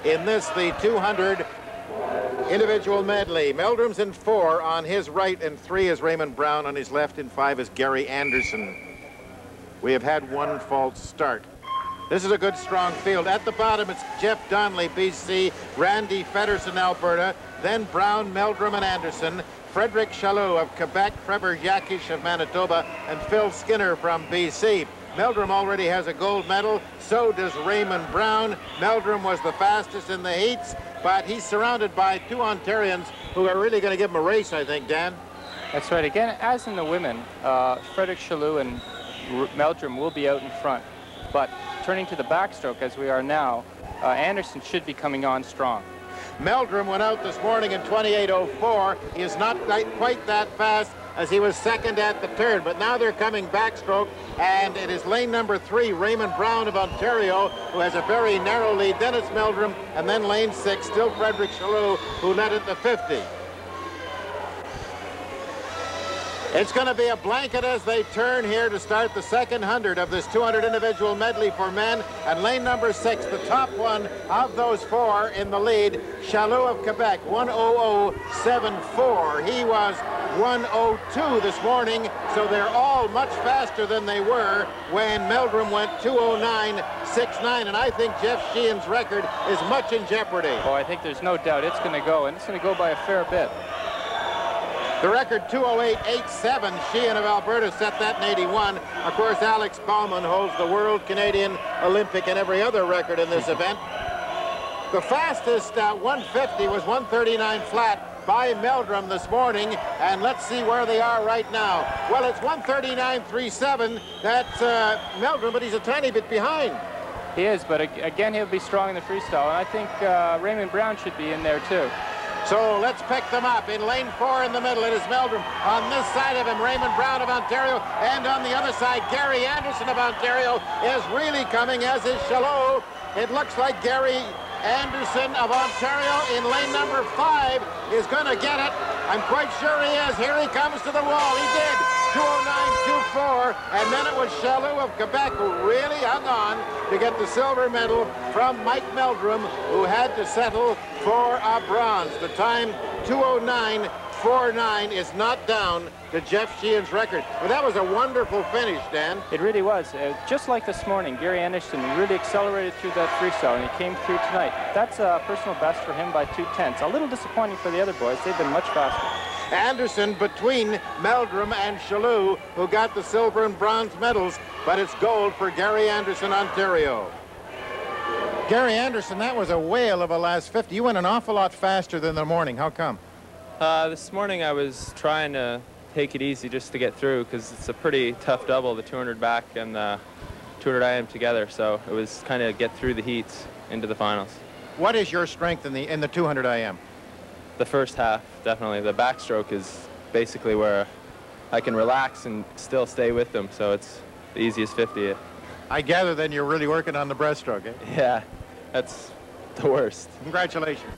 in this, the 200 individual medley. Meldrum's in 4 on his right, and 3 is Raymond Brown on his left, and 5 is Gary Anderson. We have had one false start. This is a good, strong field. At the bottom, it's Jeff Donnelly, BC, Randy Feddersen, Alberta, then Brown, Meldrum, and Anderson, Frederick Chaloux of Quebec, Trevor Yakish of Manitoba, and Phil Skinner from BC. Meldrum already has a gold medal. So does Raymond Brown. Meldrum was the fastest in the heats, but he's surrounded by 2 Ontarians who are really going to give him a race, I think, Dan. That's right. Again, as in the women, Frederick Chaloux and Meldrum will be out in front. But turning to the backstroke, as we are now, Anderson should be coming on strong. Meldrum went out this morning in 28:04. He is not quite that fast as he was second at the turn, but now they're coming backstroke, and it is lane number 3, Raymond Brown of Ontario, who has a very narrow lead. Then it's Meldrum, and then lane 6, still Frederick Chaloux, who led at the 50. It's going to be a blanket as they turn here to start the second 100 of this 200 individual medley for men. And lane number 6, the top one of those 4 in the lead, Chaloux of Quebec, 1:00.74. He was 1:02 this morning, so they're all much faster than they were when Meldrum went 2:09.69. And I think Jeff Sheehan's record is much in jeopardy. Oh, I think there's no doubt it's going to go, and it's going to go by a fair bit. The record 2:08.87. Sheehan of Alberta set that in 81. Of course, Alex Bauman holds the world, Canadian, Olympic, and every other record in this event. The fastest 150 was 1:39 flat by Meldrum this morning, and let's see where they are right now. Well, it's 1:39.37. That's Meldrum, but he's a tiny bit behind. He is, but again, he'll be strong in the freestyle, and I think Raymond Brown should be in there too. So let's pick them up. In lane 4 in the middle, it is Meldrum. On this side of him, Raymond Brown of Ontario. And on the other side, Gary Anderson of Ontario is really coming, as is Chaloux. It looks like Gary Anderson of Ontario in lane number 5 is going to get it. I'm quite sure he is. Here he comes to the wall. He did. 2:09.24, and then it was Chaloux of Quebec who really hung on to get the silver medal from Mike Meldrum, who had to settle for a bronze. The time 2:09.49 is not down to Jeff Sheehan's record. But that was a wonderful finish, Dan. It really was. Just like this morning, Gary Anderson really accelerated through that freestyle, and he came through tonight. That's a personal best for him by 2/10. A little disappointing for the other boys. They've been much faster. Anderson between Meldrum and Chaloux, who got the silver and bronze medals, but it's gold for Gary Anderson, Ontario. Gary Anderson, that was a whale of a last 50. You went an awful lot faster than the morning. How come? This morning I was trying to take it easy just to get through, because it's a pretty tough double, the 200 back and the 200 IM together, so it was kind of get through the heats into the finals. What is your strength in the 200 IM? The first half, definitely. The backstroke is basically where I can relax and still stay with them, so it's the easiest 50. I gather then you're really working on the breaststroke, eh? Yeah, that's the worst. Congratulations.